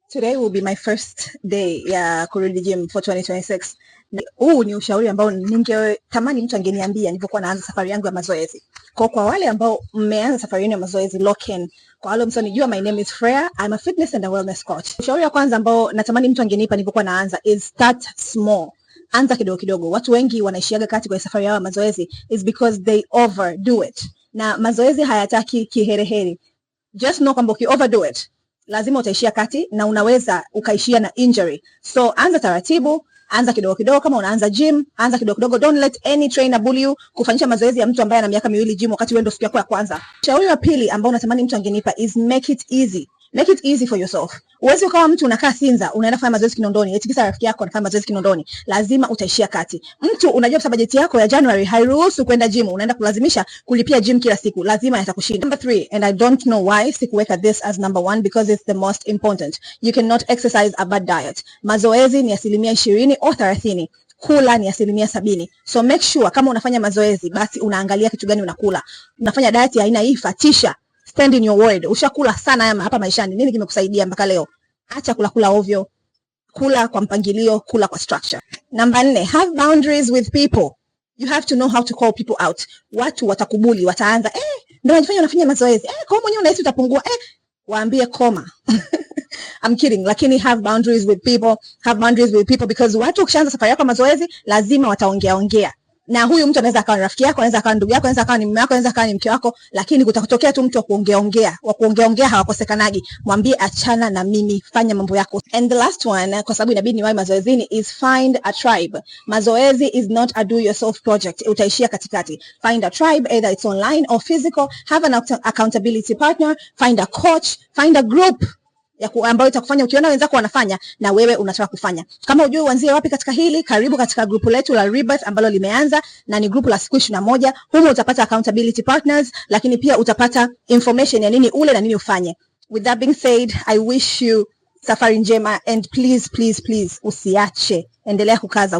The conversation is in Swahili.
Today will be my first day ya kurudi gym for 2026. Huu ni ushauri ambao ningetamani mtu angeniambia nilipokuwa naanza safari yangu ya mazoezi. Kwa wale ambao mmeanza safari yenu ya mazoezi, lock in. Kwa wale msionijua, my name is Freya. I'm a fitness and a wellness coach. Ushauri wa kwanza ambao natamani mtu angenipa nilipokuwa naanza is start small. Anza kidogo kidogo. Watu wengi wanaishiaga kati kwa safari yao ya mazoezi is because they overdo it. Na mazoezi hayataki kiherehere. Just know kwamba overdo it, lazima utaishia kati na unaweza ukaishia na injury. So anza taratibu, anza kidogo kidogo. Kama unaanza gym, anza kidogo kidogo. Don't let any trainer bully you kufanyisha mazoezi ya mtu ambaye ana miaka 2 gym wakati wewe ndio siku yako ya kwanza. Shauri wa pili ambao natamani mtu angenipa is make it easy. Make it easy for yourself. Uwezi ukawa mtu unakaa Sinza, unaenda kufanya mazoezi Kinondoni, eti kisa rafiki yako anafanya mazoezi Kinondoni. Lazima utaishia kati. Mtu unajua kwa budget yako ya January hairuhusu kwenda gym, unaenda kulazimisha kulipia gym kila siku. Lazima yatakushinda. Number 3, and I don't know why sikuweka this as number 1 because it's the most important. You cannot exercise a bad diet. Mazoezi ni 20% au 30%. Kula ni 70%. So make sure kama unafanya mazoezi basi unaangalia kitu gani unakula. Unafanya diet ya aina hii, fatisha. Stand in your word. Ushakula sana hapa maishani. Nini kimekusaidia mpaka leo? Acha kula ovyo. Kula kwa mpangilio, kula kwa structure. Number 4, have boundaries with people. You have to know how to call people out. Watu watakubuli, wataanza, ndio unafanya mazoezi. Kwa mwenyewe unahisi utapungua. Waambie koma. I'm kidding. Lakini have boundaries with people. Have boundaries with people because watu ukishaanza safari yako mazoezi lazima wataongea. Na huyu mtu anaweza akawa rafiki yako, anaweza akawa ndugu yako, anaweza akawa ni mume wako, anaweza akawa ni mke wako, lakini kutakutokea tu mtu wa kuongea hawakosekanagi. Mwambie achana na mimi, fanya mambo yako. And the last one, kwa sababu inabidi niwahi mazoezini, is find a tribe. Mazoezi is not a do yourself project. Utaishia katikati. Find a tribe, either it's online or physical. Have an accountability partner, find a coach, find a group ambayo itakufanya ukiona wenzako wanafanya na wewe unataka kufanya. Kama hujui uanzie wapi katika hili, karibu katika grupu letu la Rebirth ambalo limeanza na ni grupu la siku 21. Humo utapata accountability partners, lakini pia utapata information ya nini ule na nini ufanye. With that being said, I wish you safari njema and please usiache, endelea kukaza.